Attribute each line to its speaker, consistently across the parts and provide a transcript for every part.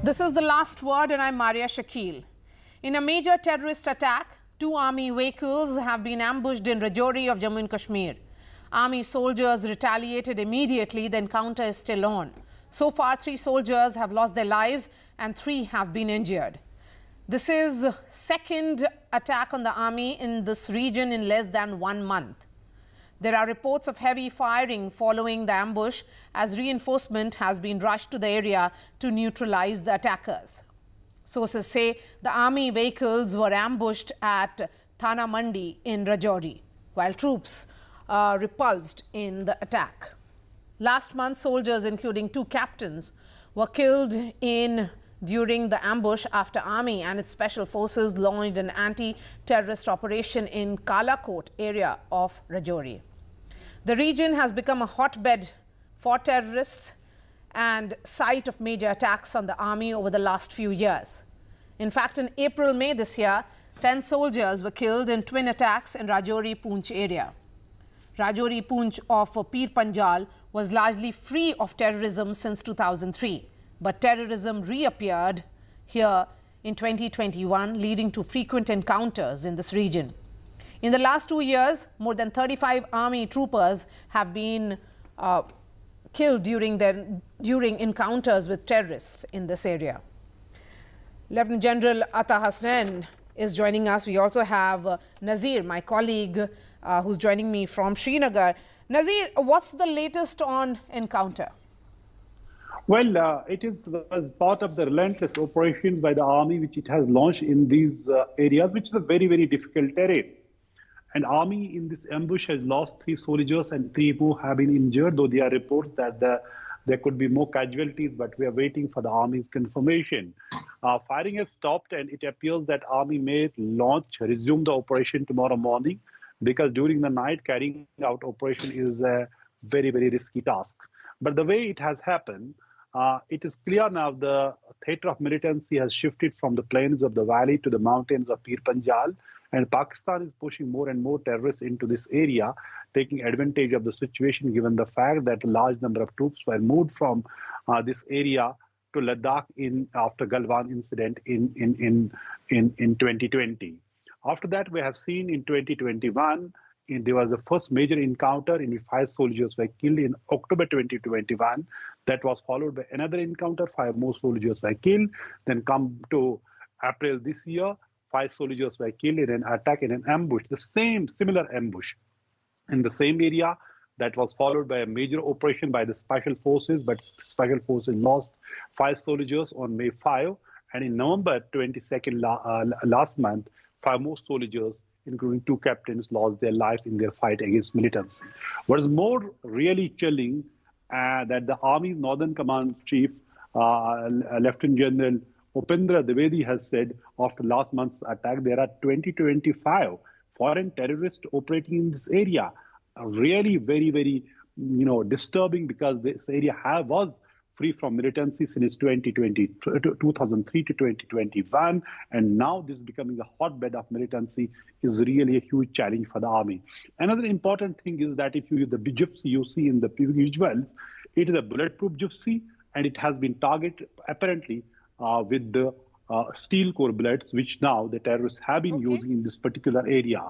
Speaker 1: This is the last word, and I'm Maria Shakil. In a major terrorist attack, 2 army vehicles have been ambushed in Rajouri of Jammu and Kashmir. Army soldiers retaliated immediately. The encounter is still on. So far, 3 soldiers have lost their lives and 3 have been injured. This is second attack on the army in this region in less than 1 month. There are reports of heavy firing following the ambush as reinforcement has been rushed to the area to neutralize the attackers. Sources say the army vehicles were ambushed at Thana Mandi in Rajouri, while troops repulsed in the attack. Last month, soldiers, including 2 captains, were killed during the ambush after army and its special forces launched an anti-terrorist operation in Kalakot area of Rajouri. The region has become a hotbed for terrorists and site of major attacks on the army over the last few years. In fact, in April-May this year, 10 soldiers were killed in twin attacks in Rajouri-Poonch area. Rajouri-Poonch of Pir Panjal was largely free of terrorism since 2003, but terrorism reappeared here in 2021, leading to frequent encounters in this region. In the last 2 years, more than 35 army troopers have been killed during encounters with terrorists in this area. Lieutenant General Ata Hasnain is joining us. We also have Nazir, my colleague, who's joining me from Srinagar. Nazir, what's the latest on encounter?
Speaker 2: Well, it is as part of the relentless operations by the army which it has launched in these areas, which is a very, very difficult terrain. And army in this ambush has lost 3 soldiers and 3 more have been injured, though there are reports that there could be more casualties, but we are waiting for the army's confirmation. Firing has stopped and it appears that army may resume the operation tomorrow morning, because during the night carrying out operation is a very, very risky task. But the way it has happened, it is clear now the theater of militancy has shifted from the plains of the valley to the mountains of Pir Panjal. And Pakistan is pushing more and more terrorists into this area, taking advantage of the situation, given the fact that a large number of troops were moved from this area to Ladakh after Galwan incident in 2020. After that, we have seen in 2021, there was the first major encounter in which 5 soldiers were killed in October 2021. That was followed by another encounter, 5 more soldiers were killed. Then come to April this year, 5 soldiers were killed in an attack, in an ambush, similar ambush in the same area. That was followed by a major operation by the special forces, but special forces lost 5 soldiers on May 5. And in November 22nd, last month, 5 more soldiers, including 2 captains, lost their life in their fight against militancy. What is more really chilling, that the Army Northern Command Chief, Lieutenant General Upendra Dwivedi has said after last month's attack, there are 20 to 25 foreign terrorists operating in this area. Really very, very disturbing, because this area was free from militancy since 2003 to 2021. And now this becoming a hotbed of militancy is really a huge challenge for the army. Another important thing is that if you the gypsy you see in the visuals, it is a bulletproof gypsy, and it has been targeted apparently with the steel core bullets, which now the terrorists have been using in this particular area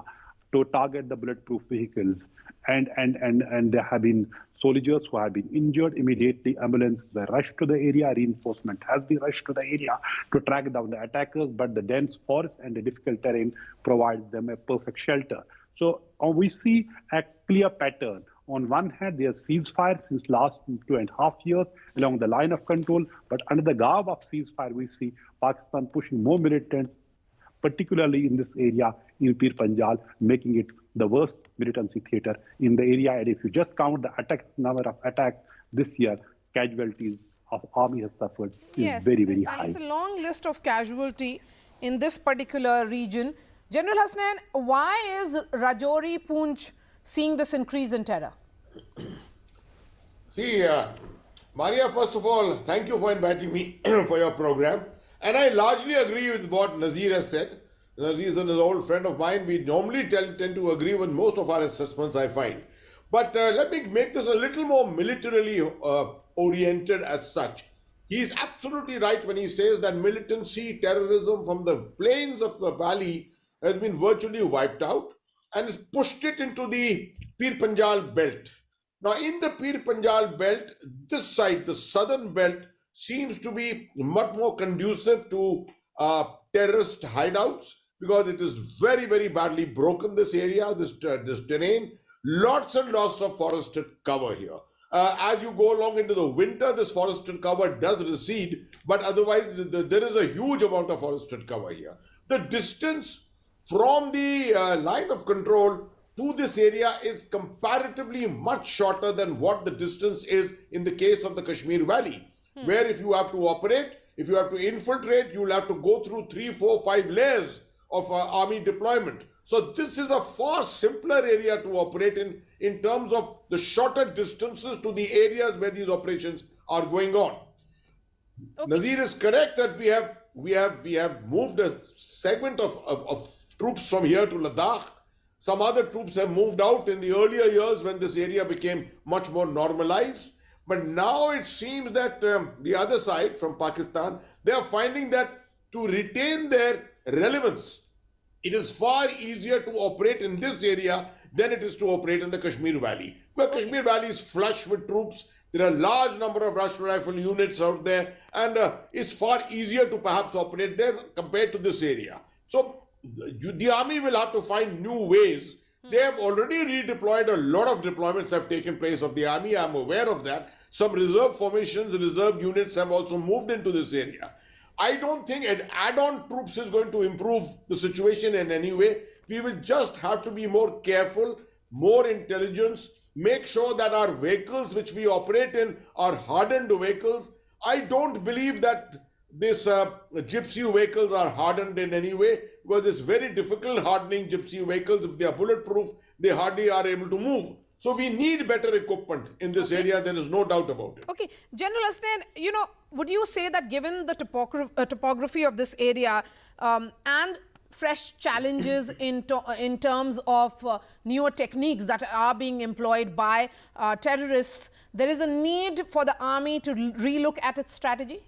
Speaker 2: to target the bulletproof vehicles. And there have been soldiers who have been injured. Immediately, ambulances were rushed to the area. Reinforcement has been rushed to the area to track down the attackers, but the dense forest and the difficult terrain provides them a perfect shelter. So we see a clear pattern. On one hand, there's ceasefire since last 2.5 years along the line of control, but under the garb of ceasefire, we see Pakistan pushing more militants, particularly in this area in Pir Panjal, making it the worst militancy theater in the area. And if you just count the number of attacks this year, casualties of army has suffered is very, very high.
Speaker 1: It's a long list of casualty in this particular region. General Hasnain, why is Rajouri-Poonch seeing this increase in terror?
Speaker 3: See, Maria, first of all, thank you for inviting me for your program. And I largely agree with what Nazir has said. Nazir is an old friend of mine. We normally tend to agree with most of our assessments, I find. But let me make this a little more militarily oriented as such. He's absolutely right when he says that militancy, terrorism from the plains of the valley has been virtually wiped out and has pushed it into the Pir Panjal belt. Now, in the Pir Panjal belt, this side, the southern belt, seems to be much more conducive to terrorist hideouts because it is very, very badly broken, this area, this terrain. Lots and lots of forested cover here. As you go along into the winter, this forested cover does recede, but otherwise there is a huge amount of forested cover here. The distance from the line of control to this area is comparatively much shorter than what the distance is in the case of the Kashmir Valley, where if you have to operate, if you have to infiltrate, you will have to go through 3, 4, 5 layers of army deployment. So this is a far simpler area to operate in terms of the shorter distances to the areas where these operations are going on. Okay. Nazir is correct that we have moved a segment of troops from here to Ladakh. Some other troops have moved out in the earlier years when this area became much more normalized. But now it seems that the other side from Pakistan, they are finding that to retain their relevance, it is far easier to operate in this area than it is to operate in the Kashmir Valley. Where Kashmir Valley is flush with troops, there are a large number of Rashtra Rifle units out there, and it's far easier to perhaps operate there compared to this area. So the army will have to find new ways. They have already redeployed. A lot of deployments have taken place of the army. I'm aware of that. Some reserve formations, reserve units have also moved into this area. I don't think an add-on troops is going to improve the situation in any way. We will just have to be more careful, more intelligence, make sure that our vehicles which we operate in are hardened vehicles. I don't believe that these gypsy vehicles are hardened in any way, because it's very difficult hardening gypsy vehicles. If they are bulletproof, they hardly are able to move. So we need better equipment in this area. There is no doubt about it.
Speaker 1: Okay, General Asnan, would you say that given the topography of this area and fresh challenges in terms of newer techniques that are being employed by terrorists, there is a need for the army to relook at its strategy?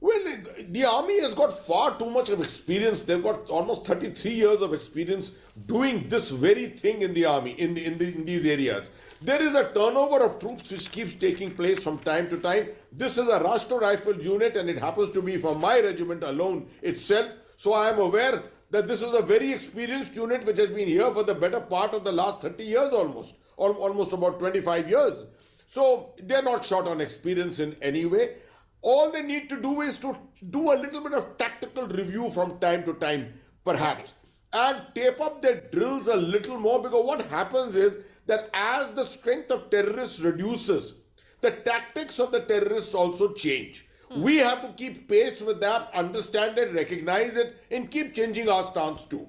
Speaker 3: Well, the army has got far too much of experience. They've got almost 33 years of experience doing this very thing in the army, in these areas. There is a turnover of troops which keeps taking place from time to time. This is a Rashtra Rifle unit, and it happens to be from my regiment alone itself. So I am aware that this is a very experienced unit which has been here for the better part of the last 30 years almost about 25 years. So they're not short on experience in any way. All they need to do is to do a little bit of tactical review from time to time, perhaps, and tape up their drills a little more, because what happens is that as the strength of terrorists reduces, the tactics of the terrorists also change. We have to keep pace with that, understand it, recognize it, and keep changing our stance too.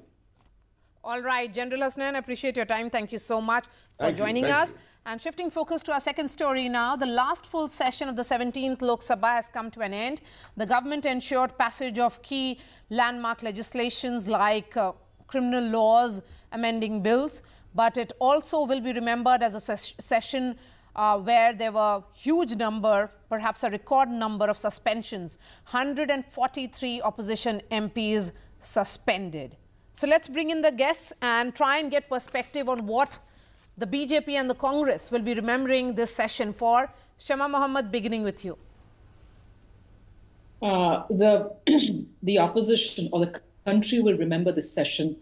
Speaker 1: All right, General Asnan, I appreciate your time. Thank you so much for joining us. And shifting focus to our second story now, the last full session of the 17th Lok Sabha has come to an end. The government ensured passage of key landmark legislations like criminal laws, amending bills, but it also will be remembered as a session where there were huge number, perhaps a record number of suspensions, 143 opposition MPs suspended. So let's bring in the guests and try and get perspective on what the BJP and the Congress will be remembering this session for. Shama Mohammed, beginning with you.
Speaker 4: The opposition or the country will remember this session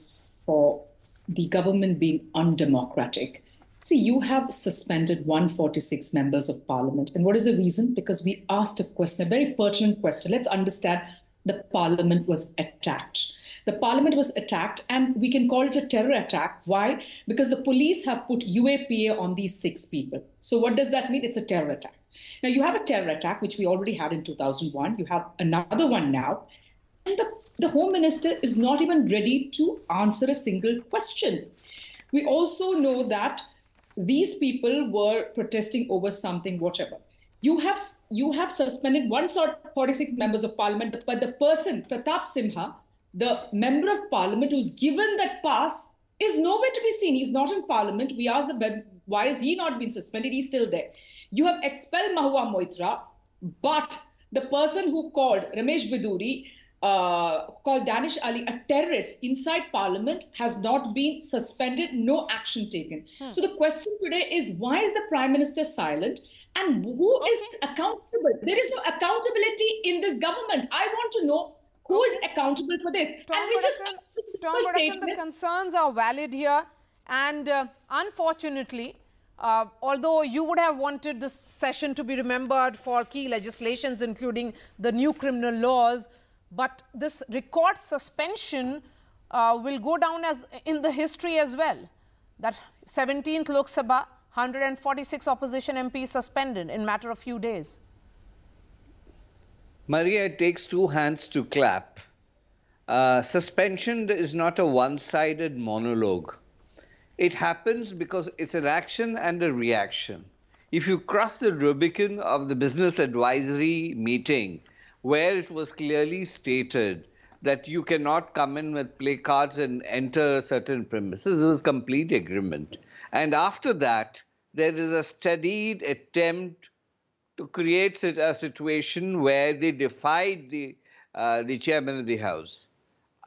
Speaker 4: for the government being undemocratic. See, you have suspended 146 members of parliament. And what is the reason? Because we asked a question, a very pertinent question. Let's understand the parliament was attacked. The parliament was attacked, and we can call it a terror attack. Why? Because the police have put UAPA on these 6 people. So what does that mean? It's a terror attack. Now, you have a terror attack, which we already had in 2001. You have another one now. And the Home Minister is not even ready to answer a single question. We also know that these people were protesting over something, whatever. You have suspended 146 members of parliament, but the person, Pratap Simha, the member of parliament who's given that pass, is nowhere to be seen. He's not in parliament. We asked why is he not been suspended? He's still there. You have expelled Mahua Moitra. But the person who called Ramesh Biduri, called Danish Ali a terrorist inside Parliament has not been suspended, no action taken. So the question today is, why is the Prime Minister silent? And who is accountable? There is no accountability in this government. I want to know who is accountable for this. And we just
Speaker 1: Tom Vadakan, the concerns are valid here. And unfortunately, although you would have wanted this session to be remembered for key legislations, including the new criminal laws, but this record suspension will go down as in the history as well. That 17th Lok Sabha, 146 opposition MPs suspended in matter of few days.
Speaker 5: Maria, it takes two hands to clap. Suspension is not a one-sided monologue. It happens because it's an action and a reaction. If you cross the Rubicon of the business advisory meeting, where it was clearly stated that you cannot come in with placards and enter certain premises, it was complete agreement. And after that, there is a studied attempt to create a situation where they defied the chairman of the House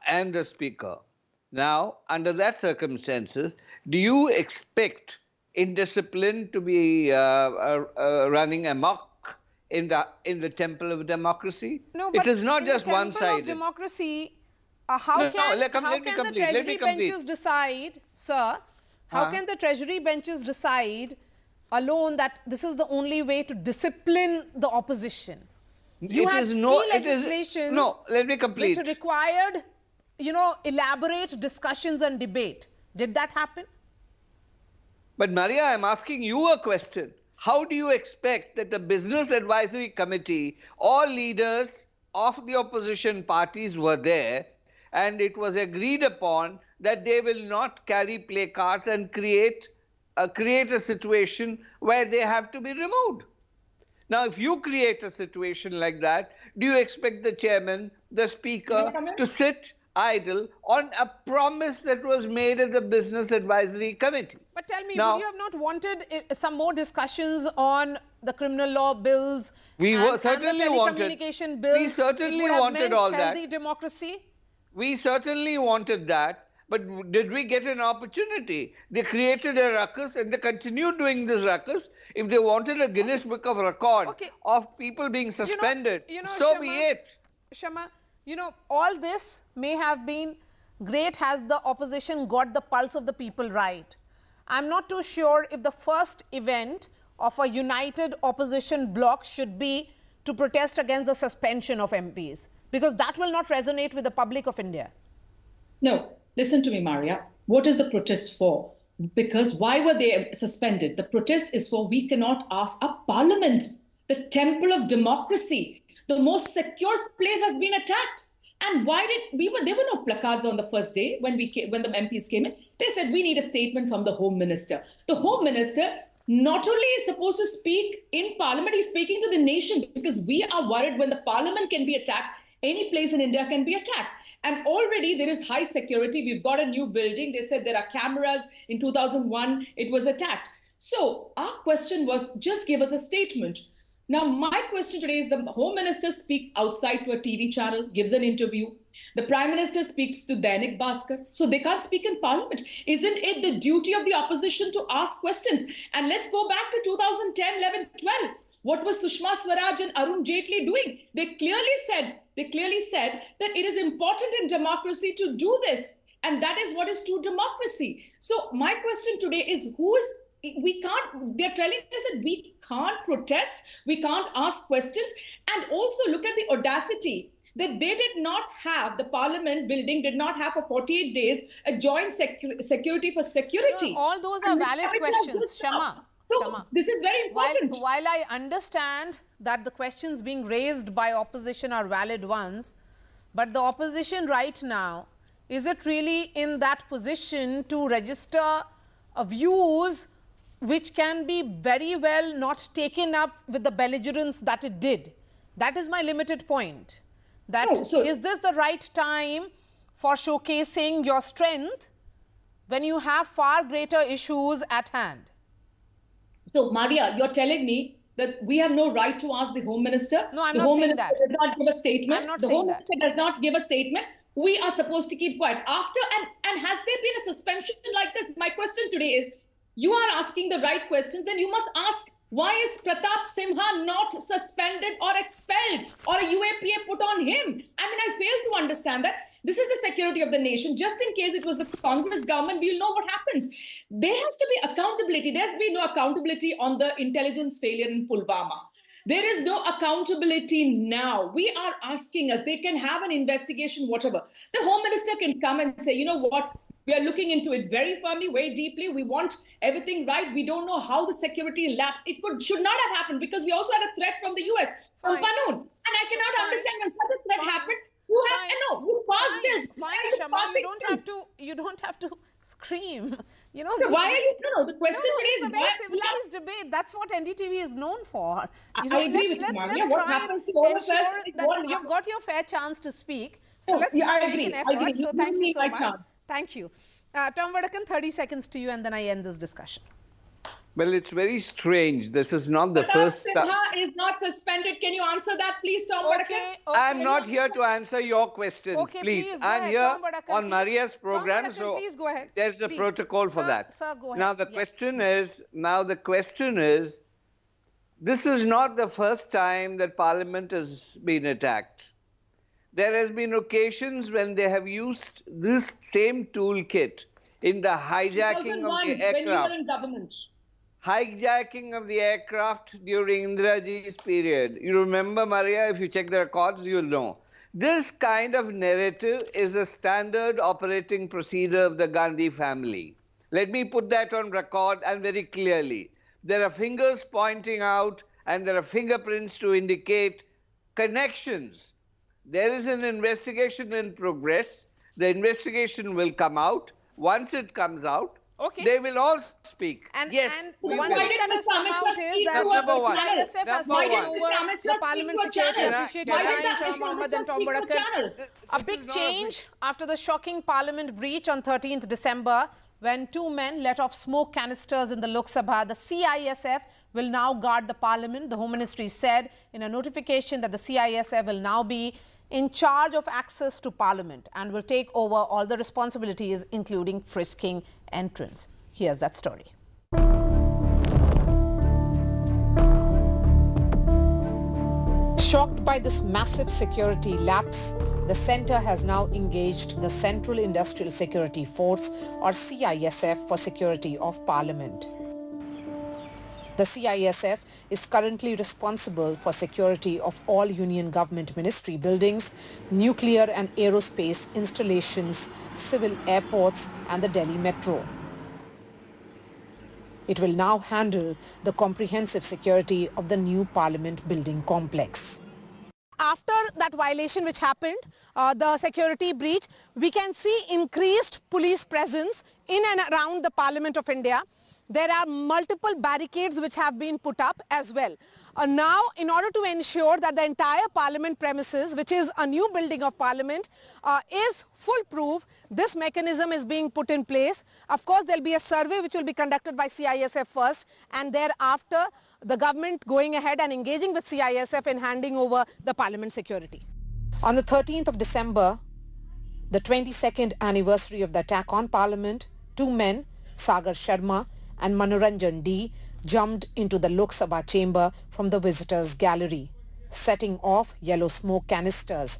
Speaker 5: and the speaker. Now, under that circumstances, do you expect indiscipline to be running amok in the temple of democracy?
Speaker 1: No, but
Speaker 5: it is not just one-sided.
Speaker 1: Democracy, how can the Treasury benches decide, sir? How can the Treasury benches decide alone that this is the only way to discipline the opposition? You had key legislations
Speaker 5: let me complete.
Speaker 1: Which required, elaborate discussions and debate. Did that happen?
Speaker 5: But Maria, I'm asking you a question. How do you expect that the Business Advisory Committee, all leaders of the opposition parties were there, and it was agreed upon that they will not carry placards and create a situation where they have to be removed? Now, if you create a situation like that, do you expect the chairman, the speaker, to sit idle on a promise that was made at the Business Advisory Committee?
Speaker 1: But tell me, would you have not wanted some more discussions on the criminal law bills
Speaker 5: and the
Speaker 1: telecommunication bill?
Speaker 5: We certainly wanted all that.
Speaker 1: Healthy democracy?
Speaker 5: We certainly wanted that. But did we get an opportunity? They created a ruckus and they continued doing this ruckus. If they wanted a Guinness Book of Record of people being suspended, so be it.
Speaker 1: Shama, all this may have been great has the opposition got the pulse of the people right. I'm not too sure if the first event of a united opposition bloc should be to protest against the suspension of MPs, because that will not resonate with the public of India.
Speaker 4: No, listen to me, Maria. What is the protest for? Because why were they suspended? The protest is for we cannot ask a parliament, the temple of democracy, the most secure place has been attacked. And why there were no placards on the first day when the MPs came in. They said we need a statement from the Home Minister. The Home Minister not only is supposed to speak in Parliament, he's speaking to the nation, because we are worried when the Parliament can be attacked, any place in India can be attacked. And already there is high security. We've got a new building. They said there are cameras. In 2001, it was attacked. So our question was, just give us a statement. Now, my question today is, the Home Minister speaks outside to a TV channel, gives an interview. The Prime Minister speaks to Dainik Bhaskar. So they can't speak in Parliament. Isn't it the duty of the opposition to ask questions? And let's go back to 2010, 11, 12. What was Sushma Swaraj and Arun Jaitley doing? They clearly said that it is important in democracy to do this. And that is what is true democracy. So my question today is, they're telling us that we can't protest, we can't ask questions, and also look at the audacity that they did not have, the Parliament building did not have for 48 days a joint security for security.
Speaker 1: No, all those are valid questions, Shama.
Speaker 4: So this is very important.
Speaker 1: While I understand that the questions being raised by opposition are valid ones, but the opposition right now, is it really in that position to register views which can be very well not taken up with the belligerence that it did? That is my limited point. Is this the right time for showcasing your strength when you have far greater issues at hand?
Speaker 4: So, Maria, you're telling me that we have no right to ask the Home Minister.
Speaker 1: No, I'm
Speaker 4: the
Speaker 1: not
Speaker 4: Home
Speaker 1: saying
Speaker 4: Minister
Speaker 1: that.
Speaker 4: does not give a statement.
Speaker 1: I'm not
Speaker 4: the
Speaker 1: saying
Speaker 4: Home
Speaker 1: that.
Speaker 4: Minister does not give a statement. We are supposed to keep quiet. And has there been a suspension like this? My question today is, you are asking the right questions, then you must ask, why is Pratap Simha not suspended or expelled or a UAPA put on him? I mean, I fail to understand that. This is the security of the nation. Just in case it was the Congress government, we'll know what happens. There has to be accountability. There's been no accountability on the intelligence failure in Pulwama. There is no accountability now. We are asking us, they can have an investigation, whatever. The Home Minister can come and say, you know what, we are looking into it very firmly, very deeply. We want everything right. We don't know how the security lapsed. Should not have happened because we also had a threat from the US, from Panoon. And I cannot understand when such a threat happened. You pass bills.
Speaker 1: Fine, Shama, you don't have to scream. You know,
Speaker 4: why are you? No, the question today
Speaker 1: it's
Speaker 4: is
Speaker 1: a very civilized debate. That's what NDTV is known for. You know,
Speaker 4: I agree with you, Manya. What happens to all of us?
Speaker 1: That you've got your fair chance to speak. So let's make an effort. So thank you so much. Thank you. Tom Vadakan, 30 seconds to you, and then I end this discussion.
Speaker 5: Well, it's very strange. This is not the first time.
Speaker 4: Simha is not suspended. Can you answer that, please, Tom Vadakan?
Speaker 5: I'm not here to answer your questions,
Speaker 1: Okay,
Speaker 5: please.
Speaker 1: go
Speaker 5: I'm
Speaker 1: ahead,
Speaker 5: here
Speaker 1: Tom Vadakan,
Speaker 5: on Maria's program,
Speaker 1: Tom Vadakan,
Speaker 5: so
Speaker 1: please go ahead.
Speaker 5: there's a
Speaker 1: Please.
Speaker 5: protocol for that.
Speaker 1: Sir, go ahead.
Speaker 5: Now the question is, this is not the first time that Parliament has been attacked. There has been occasions when they have used this same toolkit in the hijacking of the aircraft.
Speaker 4: when you were in government.
Speaker 5: Hijacking of the aircraft during Indiraji's period. You remember, Maria, if you check the records, you'll know. This kind of narrative is a standard operating procedure of the Gandhi family. Let me put that on record and very clearly. There are fingers pointing out and there are fingerprints to indicate connections. There is an investigation in progress. The investigation will come out. Once it comes out, they will all speak.
Speaker 1: And
Speaker 4: Why
Speaker 1: one
Speaker 4: did
Speaker 1: thing that has
Speaker 4: Mr.
Speaker 1: come
Speaker 4: Amit
Speaker 1: out
Speaker 4: Shah
Speaker 1: is
Speaker 4: speak
Speaker 1: that
Speaker 4: to
Speaker 5: Number
Speaker 1: the
Speaker 5: one.
Speaker 1: CISF has
Speaker 5: Number
Speaker 1: taken
Speaker 5: one.
Speaker 1: over
Speaker 4: Mr. Amit Shah
Speaker 1: the Parliament
Speaker 4: speak to a
Speaker 1: security. I
Speaker 4: channel?
Speaker 1: appreciate
Speaker 4: Why
Speaker 1: your
Speaker 4: did
Speaker 1: time,
Speaker 4: Mr.
Speaker 1: Shah
Speaker 4: Amit
Speaker 1: Mohammed
Speaker 4: Shah
Speaker 1: and Tom
Speaker 4: speak to a
Speaker 1: Vadakan.
Speaker 4: channel?
Speaker 1: A big change after the shocking Parliament breach on 13th December when two men let off smoke canisters in the Lok Sabha. The CISF will now guard the Parliament. The Home Ministry said in a notification that the CISF will now be in charge of access to Parliament and will take over all the responsibilities, including frisking entrants. Here's that story. Shocked by this massive security lapse, the centre has now engaged the Central Industrial Security Force, or CISF, for security of Parliament. The CISF is currently responsible for security of all Union Government Ministry buildings, nuclear and aerospace installations, civil airports and the Delhi Metro. It will now handle the comprehensive security of the new Parliament building complex. After that violation which happened, the security breach, we can see increased police presence in and around the Parliament of India. There are multiple barricades which have been put up as well. Now, in order to ensure that the entire Parliament premises, which is a new building of Parliament, is foolproof, this mechanism is being put in place. Of course, there will be a survey which will be conducted by CISF first, and thereafter the government going ahead and engaging with CISF in handing over the Parliament security. On the 13th of December, the 22nd anniversary of the attack on Parliament, two men, Sagar Sharma and Manoranjan D, jumped into the Lok Sabha chamber from the visitors' gallery, setting off yellow smoke canisters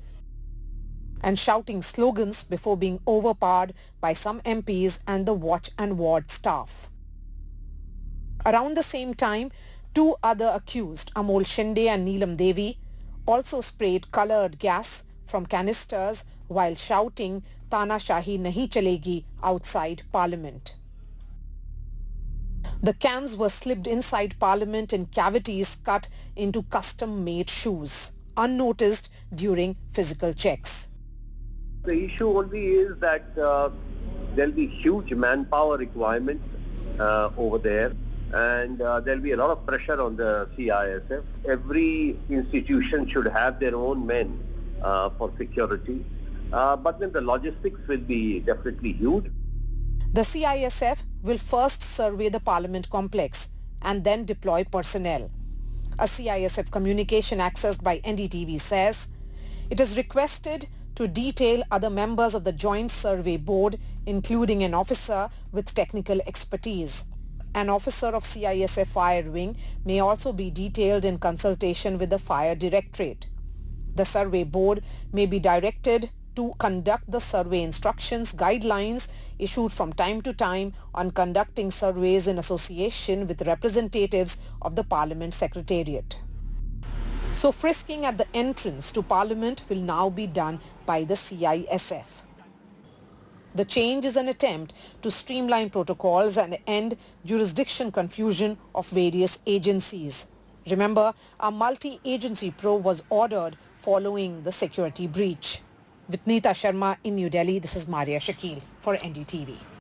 Speaker 1: and shouting slogans before being overpowered by some MPs and the watch and ward staff. Around the same time, two other accused, Amol Shinde and Neelam Devi, also sprayed coloured gas from canisters while shouting "Tanashahi nahi chalegi" outside Parliament. The cans were slipped inside Parliament in cavities cut into custom-made shoes, unnoticed during physical checks.
Speaker 6: The issue only is that there will be huge manpower requirements over there, and there will be a lot of pressure on the CISF. Every institution should have their own men for security, but then the logistics will be definitely huge.
Speaker 1: The CISF will first survey the Parliament complex and then deploy personnel. A CISF communication accessed by NDTV says it is requested to detail other members of the Joint Survey Board, including an officer with technical expertise. An officer of CISF Fire Wing may also be detailed in consultation with the Fire Directorate. The Survey Board may be directed to conduct the survey instructions, guidelines issued from time to time on conducting surveys in association with representatives of the Parliament Secretariat. So frisking at the entrance to Parliament will now be done by the CISF. The change is an attempt to streamline protocols and end jurisdiction confusion of various agencies. Remember, a multi-agency probe was ordered following the security breach. With Neeta Sharma in New Delhi, this is Maria Shakil for NDTV.